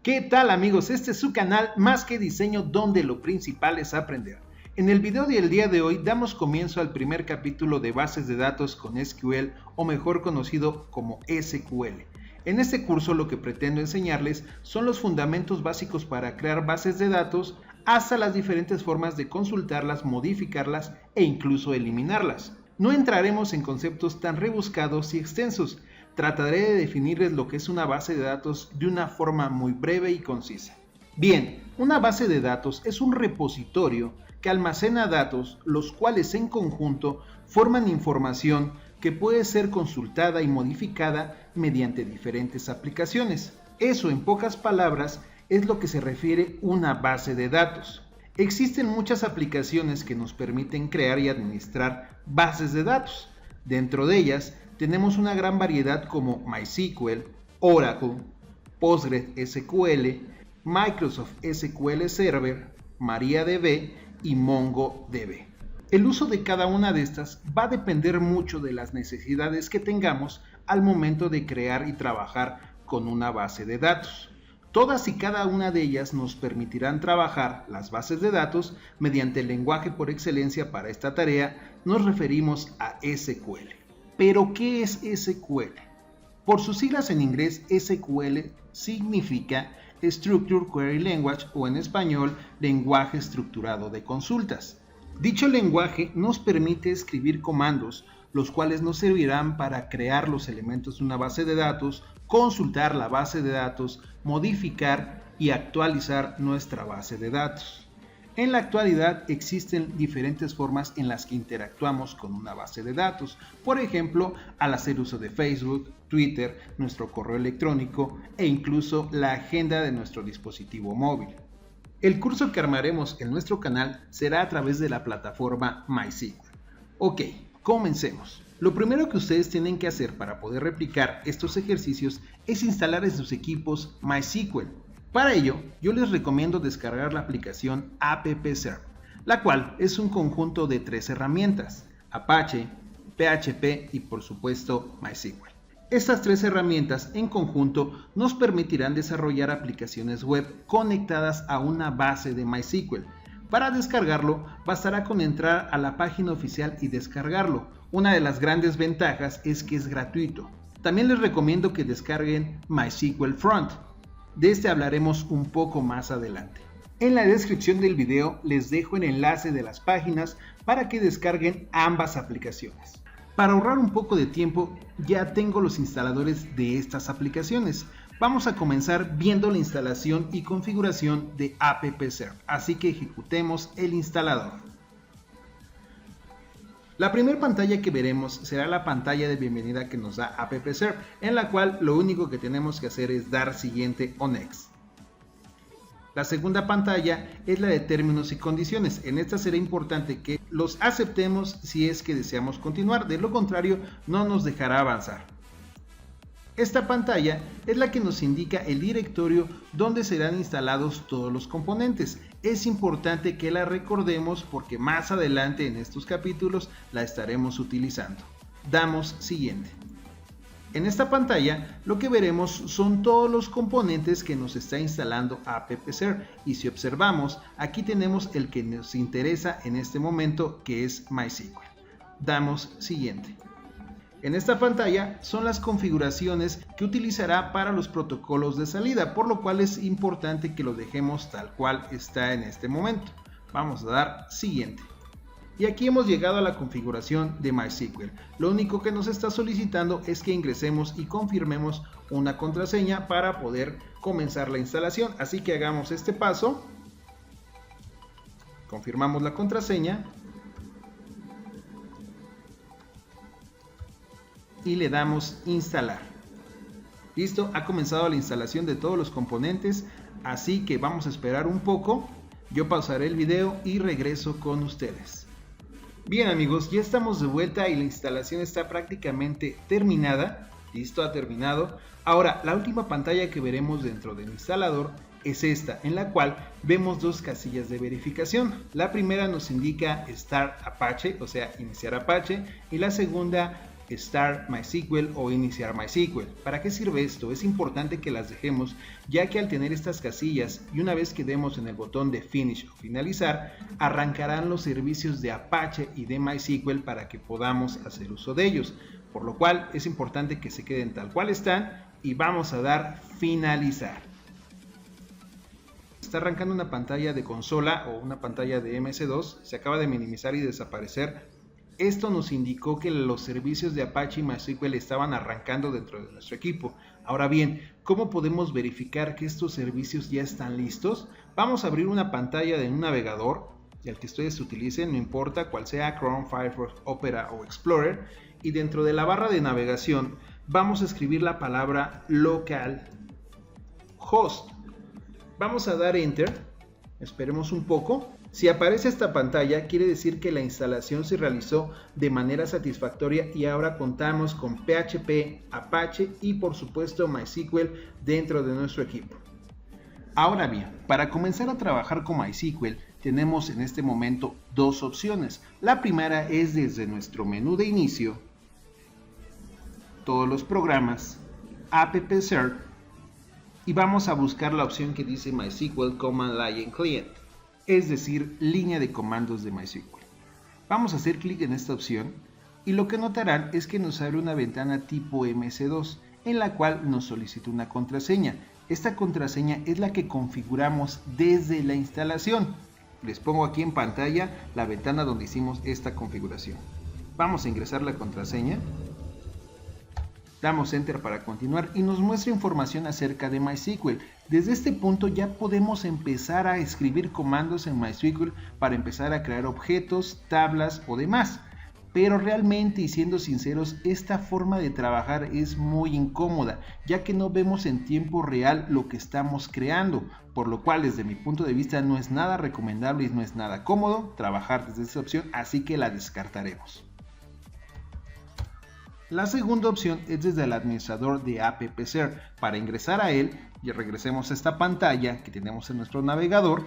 ¿Qué tal amigos? Este es su canal Más que Diseño, donde lo principal es aprender. En el video del día de hoy damos comienzo al primer capítulo de bases de datos con SQL, o mejor conocido como SQL. En este curso lo que pretendo enseñarles son los fundamentos básicos para crear bases de datos, hasta las diferentes formas de consultarlas, modificarlas e incluso eliminarlas. No entraremos en conceptos tan rebuscados y extensos. Trataré de definirles lo que es una base de datos de una forma muy breve y concisa. Bien, una base de datos es un repositorio que almacena datos, los cuales en conjunto forman información que puede ser consultada y modificada mediante diferentes aplicaciones. Eso, en pocas palabras, es lo que se refiere una base de datos. Existen muchas aplicaciones que nos permiten crear y administrar bases de datos. Dentro de ellas tenemos una gran variedad como MySQL, Oracle, PostgreSQL, Microsoft SQL Server, MariaDB y MongoDB. El uso de cada una de estas va a depender mucho de las necesidades que tengamos al momento de crear y trabajar con una base de datos. Todas y cada una de ellas nos permitirán trabajar las bases de datos mediante el lenguaje por excelencia para esta tarea. Nos referimos a SQL. ¿Pero qué es SQL? Por sus siglas en inglés, SQL significa Structured Query Language, o en español, lenguaje estructurado de consultas. Dicho lenguaje nos permite escribir comandos, los cuales nos servirán para crear los elementos de una base de datos, consultar la base de datos, modificar y actualizar nuestra base de datos. En la actualidad existen diferentes formas en las que interactuamos con una base de datos, por ejemplo, al hacer uso de Facebook, Twitter, nuestro correo electrónico e incluso la agenda de nuestro dispositivo móvil. El curso que armaremos en nuestro canal será a través de la plataforma MySQL. Ok, comencemos. Lo primero que ustedes tienen que hacer para poder replicar estos ejercicios es instalar en sus equipos MySQL. Para ello, yo les recomiendo descargar la aplicación AppServe, la cual es un conjunto de 3 herramientas: Apache, PHP y por supuesto MySQL. Estas 3 herramientas en conjunto nos permitirán desarrollar aplicaciones web conectadas a una base de MySQL. Para descargarlo, bastará con entrar a la página oficial y descargarlo. Una de las grandes ventajas es que es gratuito. También les recomiendo que descarguen MySQL Front. De este hablaremos un poco más adelante. En la descripción del video les dejo el enlace de las páginas para que descarguen ambas aplicaciones. Para ahorrar un poco de tiempo, ya tengo los instaladores de estas aplicaciones. Vamos a comenzar viendo la instalación y configuración de AppServe, así que ejecutemos el instalador. La primera pantalla que veremos será la pantalla de bienvenida que nos da AppServe, en la cual lo único que tenemos que hacer es dar siguiente o next. La segunda pantalla es la de términos y condiciones. En esta será importante que los aceptemos si es que deseamos continuar, de lo contrario no nos dejará avanzar. Esta pantalla es la que nos indica el directorio donde serán instalados todos los componentes. Es importante que la recordemos porque más adelante en estos capítulos la estaremos utilizando. Damos siguiente. En esta pantalla lo que veremos son todos los componentes que nos está instalando AppServe, y si observamos, aquí tenemos el que nos interesa en este momento, que es MySQL. Damos siguiente. En esta pantalla son las configuraciones que utilizará para los protocolos de salida, por lo cual es importante que lo dejemos tal cual está en este momento. Vamos a dar siguiente. Y aquí hemos llegado a la configuración de MySQL. Lo único que nos está solicitando es que ingresemos y confirmemos una contraseña para poder comenzar la instalación. Así que hagamos este paso. Confirmamos la contraseña. Y le damos instalar. Listo, ha comenzado la instalación de todos los componentes, así que vamos a esperar un poco. Yo pausaré el video y regreso con ustedes. Bien amigos, ya estamos de vuelta y la instalación está prácticamente terminada. Listo, ha terminado. Ahora, la última pantalla que veremos dentro del instalador es esta, en la cual vemos 2 casillas de verificación. La primera nos indica Start Apache, o sea, iniciar Apache, y la segunda Start MySQL o Iniciar MySQL. ¿Para qué sirve esto? Es importante que las dejemos, ya que al tener estas casillas y una vez que demos en el botón de Finish o Finalizar, arrancarán los servicios de Apache y de MySQL para que podamos hacer uso de ellos. Por lo cual es importante que se queden tal cual están y vamos a dar Finalizar. Está arrancando una pantalla de consola o una pantalla de MS2, se acaba de minimizar y desaparecer. Esto nos indicó que los servicios de Apache y MySQL estaban arrancando dentro de nuestro equipo. Ahora bien, ¿cómo podemos verificar que estos servicios ya están listos? Vamos a abrir una pantalla de un navegador, y el que ustedes utilicen, no importa cuál sea, Chrome, Firefox, Opera o Explorer, y dentro de la barra de navegación vamos a escribir la palabra localhost. Vamos a dar Enter, esperemos un poco. Si aparece esta pantalla, quiere decir que la instalación se realizó de manera satisfactoria y ahora contamos con PHP, Apache y por supuesto MySQL dentro de nuestro equipo. Ahora bien, para comenzar a trabajar con MySQL tenemos en este momento dos opciones. La primera es desde nuestro menú de inicio, todos los programas, appcert, y vamos a buscar la opción que dice MySQL Command Line Client. Es decir, línea de comandos de MySQL. Vamos a hacer clic en esta opción y lo que notarán es que nos abre una ventana tipo MS2 en la cual nos solicita una contraseña. Esta contraseña es la que configuramos desde la instalación. Les pongo aquí en pantalla la ventana donde hicimos esta configuración. Vamos a ingresar la contraseña. Damos Enter para continuar y nos muestra información acerca de MySQL. Desde este punto ya podemos empezar a escribir comandos en MySQL para empezar a crear objetos, tablas o demás. Pero realmente, y siendo sinceros, esta forma de trabajar es muy incómoda, ya que no vemos en tiempo real lo que estamos creando, por lo cual desde mi punto de vista no es nada recomendable y no es nada cómodo trabajar desde esta opción, así que la descartaremos. La segunda opción es desde el administrador de appcert. Para ingresar a él, y regresemos a esta pantalla que tenemos en nuestro navegador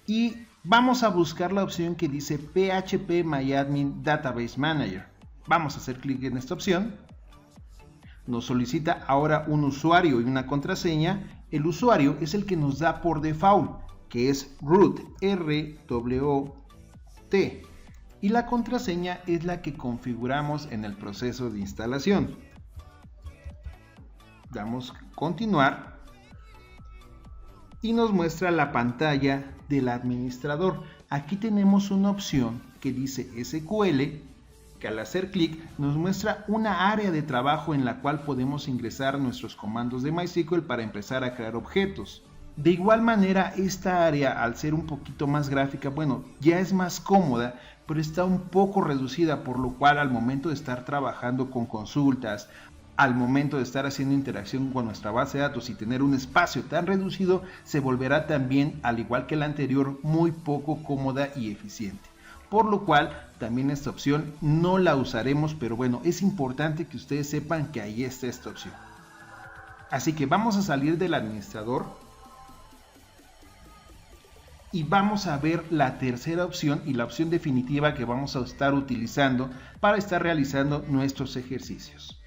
y vamos a buscar la opción que dice phpMyAdmin Database Manager. Vamos a hacer clic en esta opción. Nos solicita ahora un usuario y una contraseña. El usuario es el que nos da por default, que es root, R-W-T. Y la contraseña es la que configuramos en el proceso de instalación. Damos continuar y nos muestra la pantalla del administrador. Aquí tenemos una opción que dice SQL, que al hacer clic nos muestra una área de trabajo en la cual podemos ingresar nuestros comandos de MySQL para empezar a crear objetos. De igual manera, esta área, al ser un poquito más gráfica, bueno, ya es más cómoda, pero está un poco reducida, por lo cual al momento de estar trabajando con consultas, al momento de estar haciendo interacción con nuestra base de datos y tener un espacio tan reducido, se volverá también, al igual que la anterior, muy poco cómoda y eficiente. Por lo cual, también esta opción no la usaremos, pero bueno, es importante que ustedes sepan que ahí está esta opción. Así que vamos a salir del administrador y vamos a ver la tercera opción y la opción definitiva que vamos a estar utilizando para estar realizando nuestros ejercicios.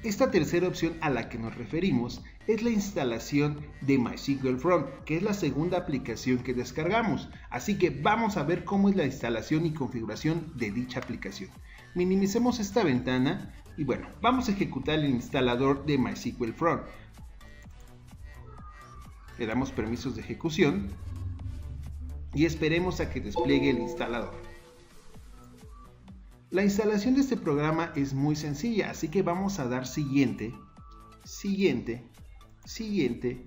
Esta tercera opción a la que nos referimos es la instalación de MySQL Front, que es la segunda aplicación que descargamos. Así que vamos a ver cómo es la instalación y configuración de dicha aplicación. Minimicemos esta ventana y bueno, vamos a ejecutar el instalador de MySQL Front. Le damos permisos de ejecución y esperemos a que despliegue el instalador. La instalación de este programa es muy sencilla, así que vamos a dar siguiente, siguiente, siguiente.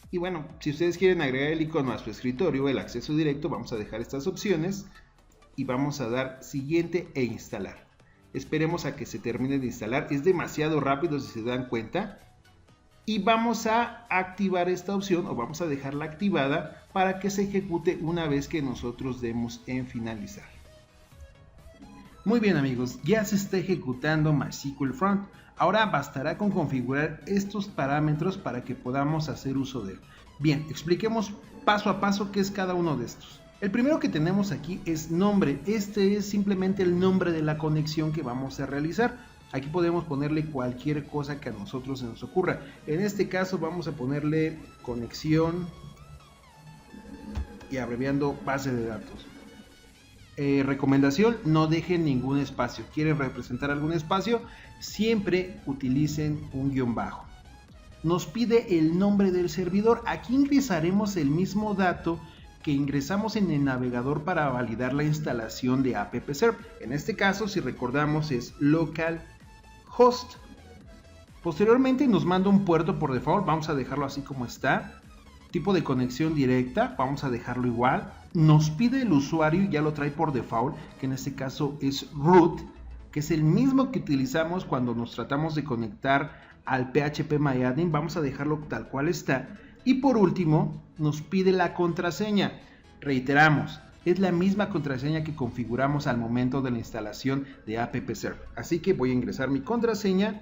Y bueno, si ustedes quieren agregar el icono a su escritorio, el acceso directo, vamos a dejar estas opciones y vamos a dar siguiente e instalar. Esperemos a que se termine de instalar, es demasiado rápido si se dan cuenta. Y vamos a activar esta opción o vamos a dejarla activada para que se ejecute una vez que nosotros demos en finalizar. Muy bien amigos, ya se está ejecutando MySQL Front. Ahora bastará con configurar estos parámetros para que podamos hacer uso de él. Bien, expliquemos paso a paso qué es cada uno de estos. El primero que tenemos aquí es nombre. Este es simplemente el nombre de la conexión que vamos a realizar. Aquí podemos ponerle cualquier cosa que a nosotros se nos ocurra. En este caso vamos a ponerle conexión y abreviando base de datos. Recomendación, no dejen ningún espacio. ¿Quieren representar algún espacio? Siempre utilicen un guión bajo. Nos pide el nombre del servidor. Aquí ingresaremos el mismo dato que ingresamos en el navegador para validar la instalación de AppServe. En este caso, si recordamos, es localhost. Posteriormente nos manda un puerto por default. Vamos a dejarlo así como está. Tipo de conexión directa, vamos a dejarlo igual. Nos pide el usuario, ya lo trae por default, que en este caso es root, que es el mismo que utilizamos cuando nos tratamos de conectar al PHPMyAdmin. Vamos a dejarlo tal cual está. Y por último, nos pide la contraseña. Reiteramos, es la misma contraseña que configuramos al momento de la instalación de AppServe. Así que voy a ingresar mi contraseña.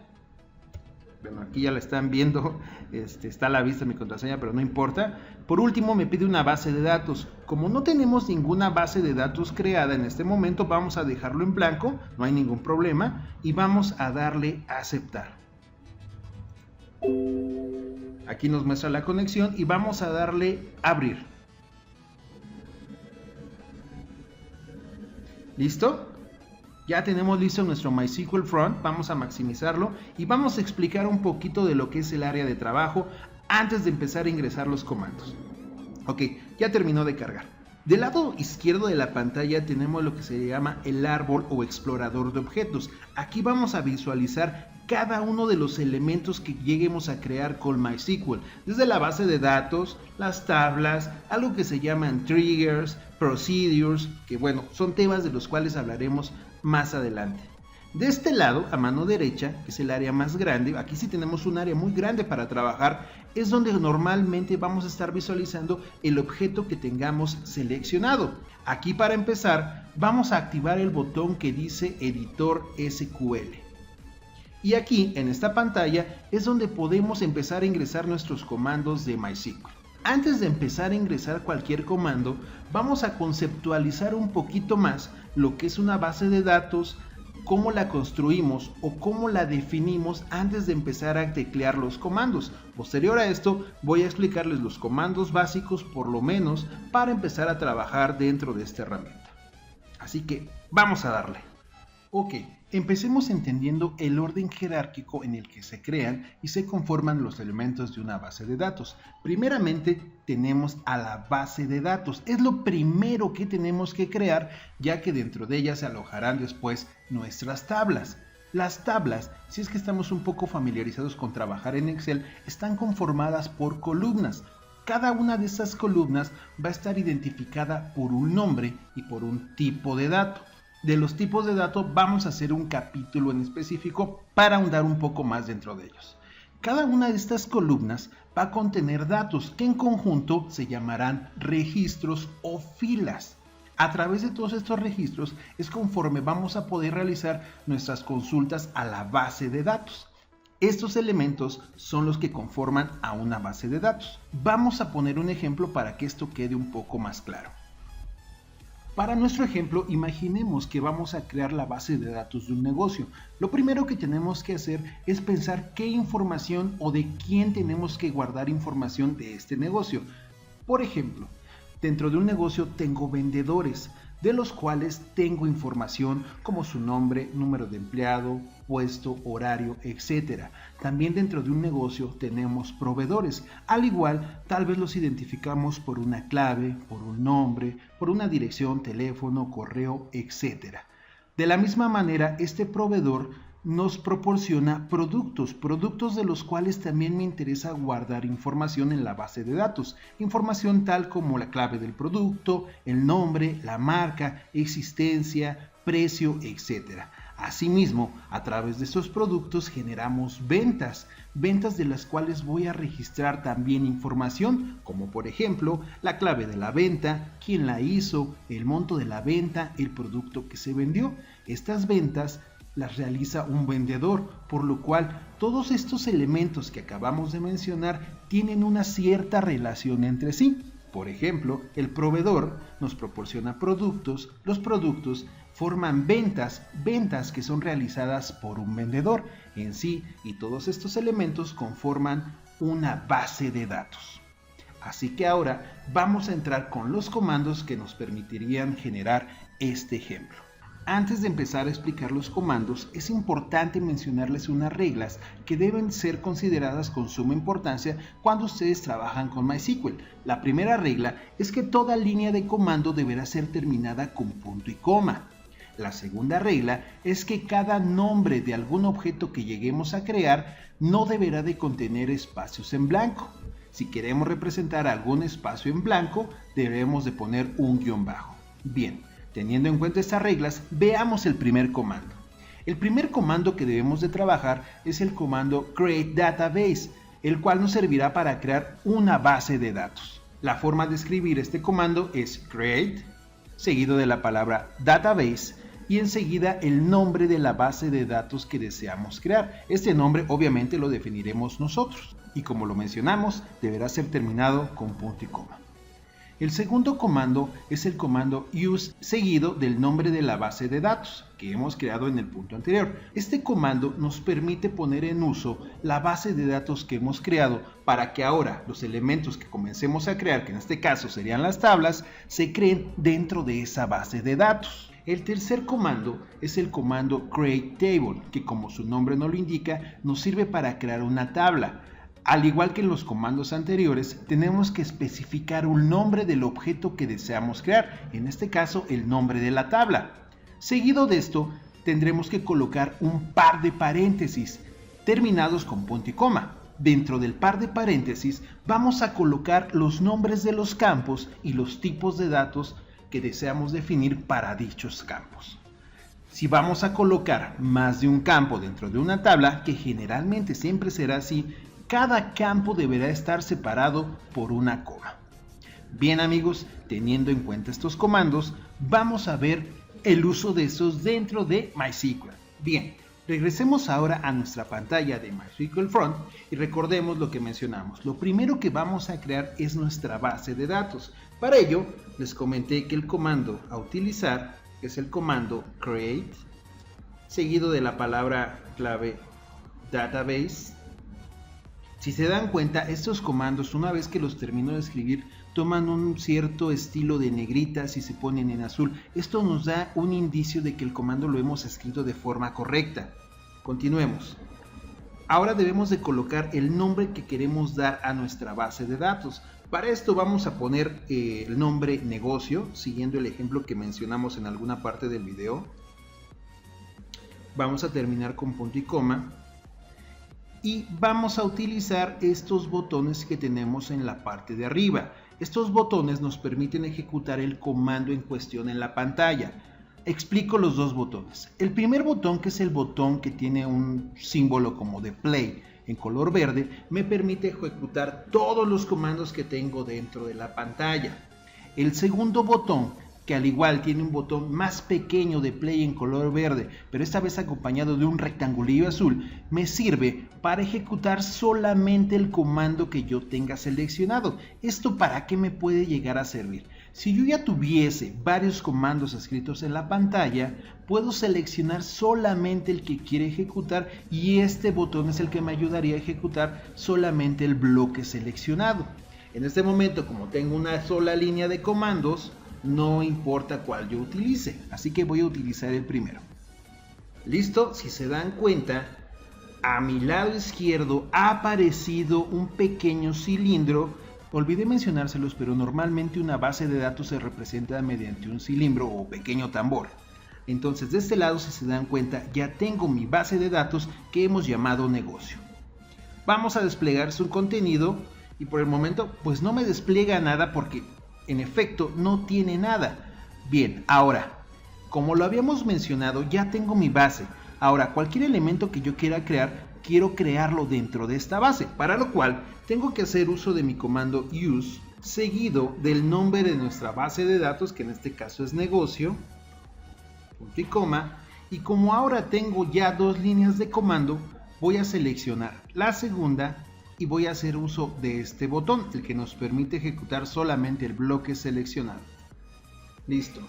Bueno, aquí ya la están viendo, está a la vista mi contraseña, pero no importa. Por último, me pide una base de datos. Como no tenemos ninguna base de datos creada en este momento, vamos a dejarlo en blanco, no hay ningún problema, y vamos a darle a aceptar. Aquí nos muestra la conexión y vamos a darle a abrir. ¿Listo? Ya tenemos listo nuestro MySQL Front, vamos a maximizarlo y vamos a explicar un poquito de lo que es el área de trabajo antes de empezar a ingresar los comandos. Ok, ya terminó de cargar. Del lado izquierdo de la pantalla tenemos lo que se llama el árbol o explorador de objetos. Aquí vamos a visualizar cada uno de los elementos que lleguemos a crear con MySQL, desde la base de datos, las tablas, algo que se llaman triggers, procedures, que bueno, son temas de los cuales hablaremos más adelante. De este lado, a mano derecha, que es el área más grande, aquí sí tenemos un área muy grande para trabajar, es donde normalmente vamos a estar visualizando el objeto que tengamos seleccionado. Aquí para empezar, vamos a activar el botón que dice Editor SQL. Y aquí, en esta pantalla, es donde podemos empezar a ingresar nuestros comandos de MySQL. Antes de empezar a ingresar cualquier comando, vamos a conceptualizar un poquito más lo que es una base de datos, cómo la construimos o cómo la definimos antes de empezar a teclear los comandos. Posterior a esto, voy a explicarles los comandos básicos, por lo menos, para empezar a trabajar dentro de esta herramienta. Así que, vamos a darle. Ok, empecemos entendiendo el orden jerárquico en el que se crean y se conforman los elementos de una base de datos. Primeramente tenemos a la base de datos, es lo primero que tenemos que crear, ya que dentro de ella se alojarán después nuestras tablas. Las tablas, si es que estamos un poco familiarizados con trabajar en Excel, están conformadas por columnas. Cada una de esas columnas va a estar identificada por un nombre y por un tipo de dato. De los tipos de datos vamos a hacer un capítulo en específico para ahondar un poco más dentro de ellos. Cada una de estas columnas va a contener datos que en conjunto se llamarán registros o filas. A través de todos estos registros es conforme vamos a poder realizar nuestras consultas a la base de datos. Estos elementos son los que conforman a una base de datos. Vamos a poner un ejemplo para que esto quede un poco más claro. Para nuestro ejemplo, imaginemos que vamos a crear la base de datos de un negocio. Lo primero que tenemos que hacer es pensar qué información o de quién tenemos que guardar información de este negocio. Por ejemplo, dentro de un negocio tengo vendedores, de los cuales tengo información como su nombre, número de empleado, puesto, horario, etc. También dentro de un negocio tenemos proveedores. Al igual, tal vez los identificamos por una clave, por un nombre, por una dirección, teléfono, correo, etc. De la misma manera, este proveedor nos proporciona productos de los cuales también me interesa guardar información en la base de datos, información tal como la clave del producto, el nombre, la marca, existencia, precio, etc. Asimismo, a través de estos productos generamos ventas de las cuales voy a registrar también información, como por ejemplo, la clave de la venta, quién la hizo, el monto de la venta, el producto que se vendió. Estas ventas las realiza un vendedor, por lo cual todos estos elementos que acabamos de mencionar tienen una cierta relación entre sí. Por ejemplo, el proveedor nos proporciona productos, los productos forman ventas que son realizadas por un vendedor en sí, y todos estos elementos conforman una base de datos. Así que ahora vamos a entrar con los comandos que nos permitirían generar este ejemplo. Antes de empezar a explicar los comandos, es importante mencionarles unas reglas que deben ser consideradas con suma importancia cuando ustedes trabajan con MySQL. La primera regla es que toda línea de comando deberá ser terminada con punto y coma. La segunda regla es que cada nombre de algún objeto que lleguemos a crear no deberá de contener espacios en blanco. Si queremos representar algún espacio en blanco, debemos de poner un guión bajo. Bien. Teniendo en cuenta estas reglas, veamos el primer comando. El primer comando que debemos de trabajar es el comando create database, el cual nos servirá para crear una base de datos. La forma de escribir este comando es create, seguido de la palabra database y enseguida el nombre de la base de datos que deseamos crear. Este nombre obviamente lo definiremos nosotros y, como lo mencionamos, deberá ser terminado con punto y coma. El segundo comando es el comando use seguido del nombre de la base de datos que hemos creado en el punto anterior. Este comando nos permite poner en uso la base de datos que hemos creado para que ahora los elementos que comencemos a crear, que en este caso serían las tablas, se creen dentro de esa base de datos. El tercer comando es el comando create table, que como su nombre nos lo indica, nos sirve para crear una tabla. Al igual que en los comandos anteriores, tenemos que especificar un nombre del objeto que deseamos crear, en este caso el nombre de la tabla. Seguido de esto, tendremos que colocar un par de paréntesis, terminados con punto y coma. Dentro del par de paréntesis, vamos a colocar los nombres de los campos y los tipos de datos que deseamos definir para dichos campos. Si vamos a colocar más de un campo dentro de una tabla, que generalmente siempre será así, cada campo deberá estar separado por una coma. Bien amigos, teniendo en cuenta estos comandos, vamos a ver el uso de estos dentro de MySQL. Bien, regresemos ahora a nuestra pantalla de MySQL Front y recordemos lo que mencionamos. Lo primero que vamos a crear es nuestra base de datos. Para ello, les comenté que el comando a utilizar es el comando create, seguido de la palabra clave database. Si se dan cuenta, estos comandos, una vez que los termino de escribir, toman un cierto estilo de negritas y se ponen en azul. Esto nos da un indicio de que el comando lo hemos escrito de forma correcta. Continuemos. Ahora debemos de colocar el nombre que queremos dar a nuestra base de datos. Para esto vamos a poner el nombre negocio, siguiendo el ejemplo que mencionamos en alguna parte del video. Vamos a terminar con punto y coma. Y vamos a utilizar estos botones que tenemos en la parte de arriba. Estos botones nos permiten ejecutar el comando en cuestión en la pantalla. Explico los dos botones. El primer botón, que es el botón que tiene un símbolo como de play en color verde, me permite ejecutar todos los comandos que tengo dentro de la pantalla. El segundo botón, que al igual tiene un botón más pequeño de play en color verde, pero esta vez acompañado de un rectangulillo azul, me sirve para ejecutar solamente el comando que yo tenga seleccionado. ¿Esto para qué me puede llegar a servir? Si yo ya tuviese varios comandos escritos en la pantalla, puedo seleccionar solamente el que quiere ejecutar y este botón es el que me ayudaría a ejecutar solamente el bloque seleccionado. En este momento, como tengo una sola línea de comandos, no importa cuál yo utilice, así que voy a utilizar el primero. Listo, si se dan cuenta, a mi lado izquierdo ha aparecido un pequeño cilindro. Olvidé mencionárselos, pero normalmente una base de datos se representa mediante un cilindro o pequeño tambor. Entonces de este lado, si se dan cuenta, ya tengo mi base de datos que hemos llamado negocio. Vamos a desplegar su contenido y por el momento pues no me despliega nada porque en efecto no tiene nada. Bien, ahora, como lo habíamos mencionado, ya tengo mi base. Ahora, cualquier elemento que yo quiera crear, quiero crearlo dentro de esta base, para lo cual tengo que hacer uso de mi comando use, seguido del nombre de nuestra base de datos, que en este caso es negocio, punto y coma, y como ahora tengo ya dos líneas de comando, voy a seleccionar la segunda y voy a hacer uso de este botón, el que nos permite ejecutar solamente el bloque seleccionado. Listo.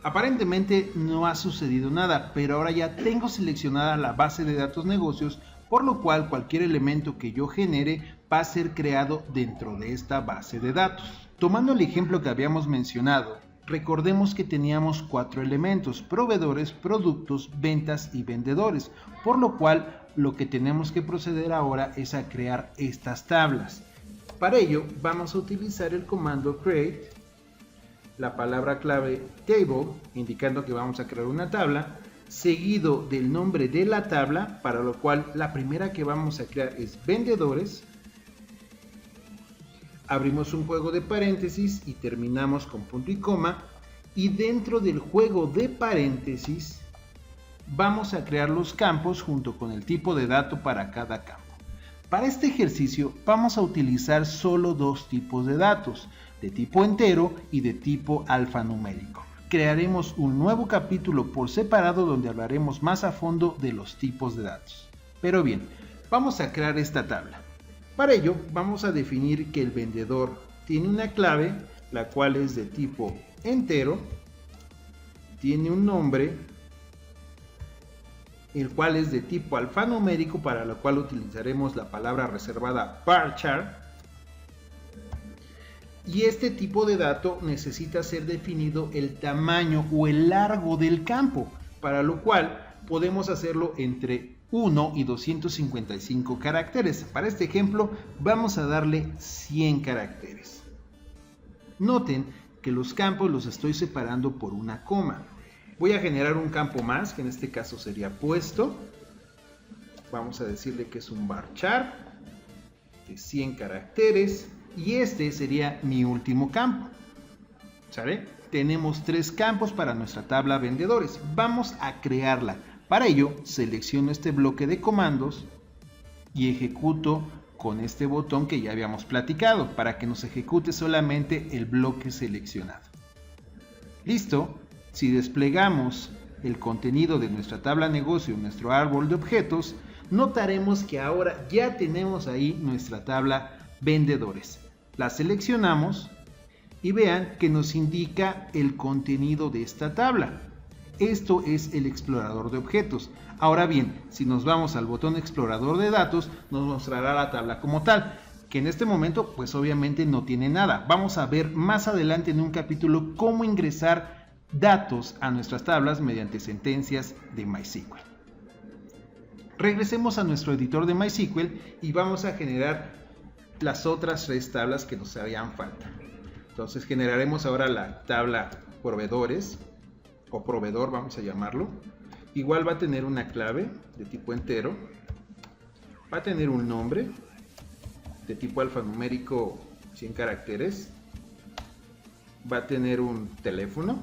Aparentemente no ha sucedido nada, pero ahora ya tengo seleccionada la base de datos negocios, por lo cual cualquier elemento que yo genere va a ser creado dentro de esta base de datos. Tomando el ejemplo que habíamos mencionado, recordemos que teníamos 4 elementos: proveedores, productos, ventas y vendedores, por lo cual lo que tenemos que proceder ahora es a crear estas tablas. Para ello vamos a utilizar el comando create, la palabra clave table, indicando que vamos a crear una tabla, seguido del nombre de la tabla, para lo cual la primera que vamos a crear es vendedores. Abrimos un juego de paréntesis y terminamos con punto y coma, y dentro del juego de paréntesis vamos a crear los campos junto con el tipo de dato para cada campo. Para este ejercicio vamos a utilizar solo 2 tipos de datos, de tipo entero y de tipo alfanumérico. Crearemos un nuevo capítulo por separado donde hablaremos más a fondo de los tipos de datos. Pero bien, vamos a crear esta tabla. Para ello vamos a definir que el vendedor tiene una clave, la cual es de tipo entero, tiene un nombre, el cual es de tipo alfanumérico, para lo cual utilizaremos la palabra reservada varchar, y este tipo de dato necesita ser definido el tamaño o el largo del campo, para lo cual podemos hacerlo entre 1 y 255 caracteres. Para este ejemplo vamos a darle 100 caracteres. Noten que los campos los estoy separando por una coma. Voy a generar un campo más, que en este caso sería puesto. Vamos a decirle que es un varchar de 100 caracteres. Y este sería mi último campo. ¿Sale? Tenemos 3 campos para nuestra tabla vendedores. Vamos a crearla. Para ello, selecciono este bloque de comandos y ejecuto con este botón que ya habíamos platicado, para que nos ejecute solamente el bloque seleccionado. Listo. Si desplegamos el contenido de nuestra tabla negocio en nuestro árbol de objetos, notaremos que ahora ya tenemos ahí nuestra tabla vendedores. La seleccionamos y vean que nos indica el contenido de esta tabla. Esto es el explorador de objetos. Ahora bien, si nos vamos al botón explorador de datos, nos mostrará la tabla como tal, que en este momento pues obviamente no tiene nada. Vamos a ver más adelante en un capítulo cómo ingresar datos a nuestras tablas mediante sentencias de MySQL. Regresemos a nuestro editor de MySQL y vamos a generar las otras 3 tablas que nos harían falta. Entonces generaremos ahora la tabla proveedores, o proveedor vamos a llamarlo. Igual va a tener una clave de tipo entero, va a tener un nombre de tipo alfanumérico 100 caracteres, va a tener un teléfono,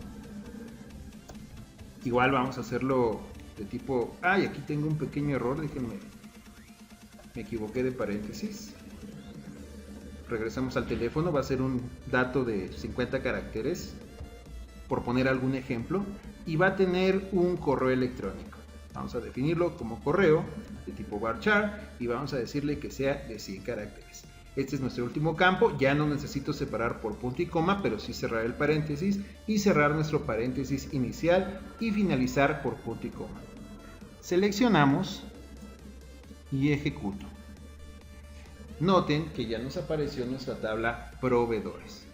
igual vamos a hacerlo de tipo, aquí tengo un pequeño error, déjenme, me equivoqué de paréntesis. Regresamos al teléfono, va a ser un dato de 50 caracteres, por poner algún ejemplo, y va a tener un correo electrónico. Vamos a definirlo como correo de tipo varchar y vamos a decirle que sea de 100 caracteres. Este es nuestro último campo, ya no necesito separar por punto y coma, pero sí cerrar el paréntesis y cerrar nuestro paréntesis inicial y finalizar por punto y coma. Seleccionamos y ejecuto. Noten que ya nos apareció nuestra tabla proveedores.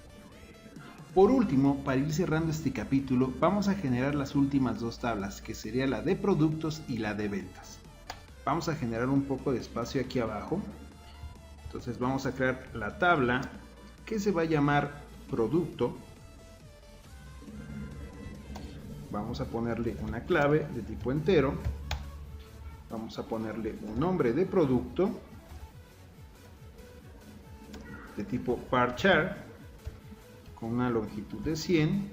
Por último, para ir cerrando este capítulo, vamos a generar las últimas 2 tablas, que sería la de productos y la de ventas. Vamos a generar un poco de espacio aquí abajo. Entonces vamos a crear la tabla que se va a llamar producto. Vamos a ponerle una clave de tipo entero. Vamos a ponerle un nombre de producto de tipo varchar con una longitud de 100,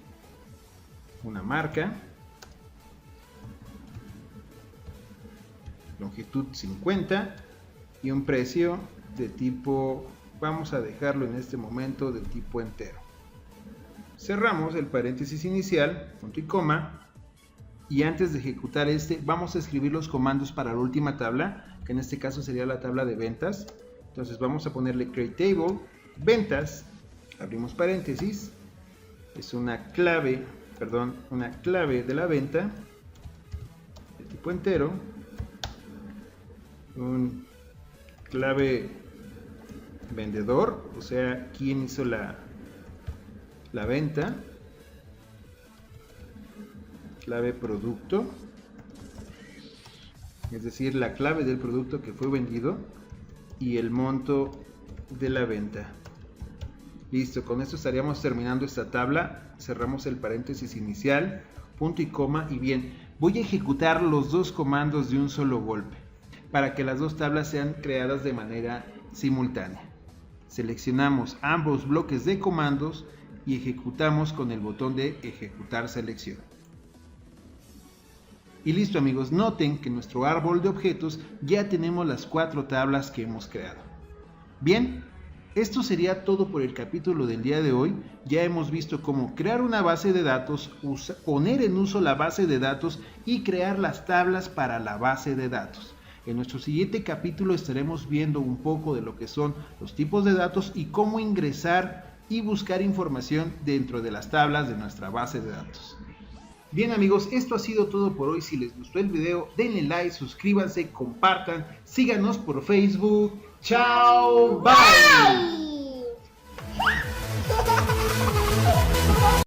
una marca, longitud 50 y un precio de tipo, vamos a dejarlo en este momento de tipo entero. Cerramos el paréntesis inicial, punto y coma, y antes de ejecutar vamos a escribir los comandos para la última tabla, que en este caso sería la tabla de ventas. Entonces vamos a ponerle create table, ventas, abrimos paréntesis, es una clave de la venta de tipo entero, un clave vendedor, o sea, quién hizo la venta, clave producto, es decir, la clave del producto que fue vendido y el monto de la venta. Listo, con esto estaríamos terminando esta tabla. Cerramos el paréntesis inicial, punto y coma, y bien, voy a ejecutar los dos comandos de un solo golpe para que las dos tablas sean creadas de manera simultánea. Seleccionamos ambos bloques de comandos y ejecutamos con el botón de ejecutar selección. Y listo, amigos, noten que en nuestro árbol de objetos ya tenemos las 4 tablas que hemos creado. Bien, esto sería todo por el capítulo del día de hoy. Ya hemos visto cómo crear una base de datos, poner en uso la base de datos y crear las tablas para la base de datos. En nuestro siguiente capítulo estaremos viendo un poco de lo que son los tipos de datos y cómo ingresar y buscar información dentro de las tablas de nuestra base de datos. Bien, amigos, esto ha sido todo por hoy. Si les gustó el video, denle like, suscríbanse, compartan, síganos por Facebook. ¡Chao! ¡Bye!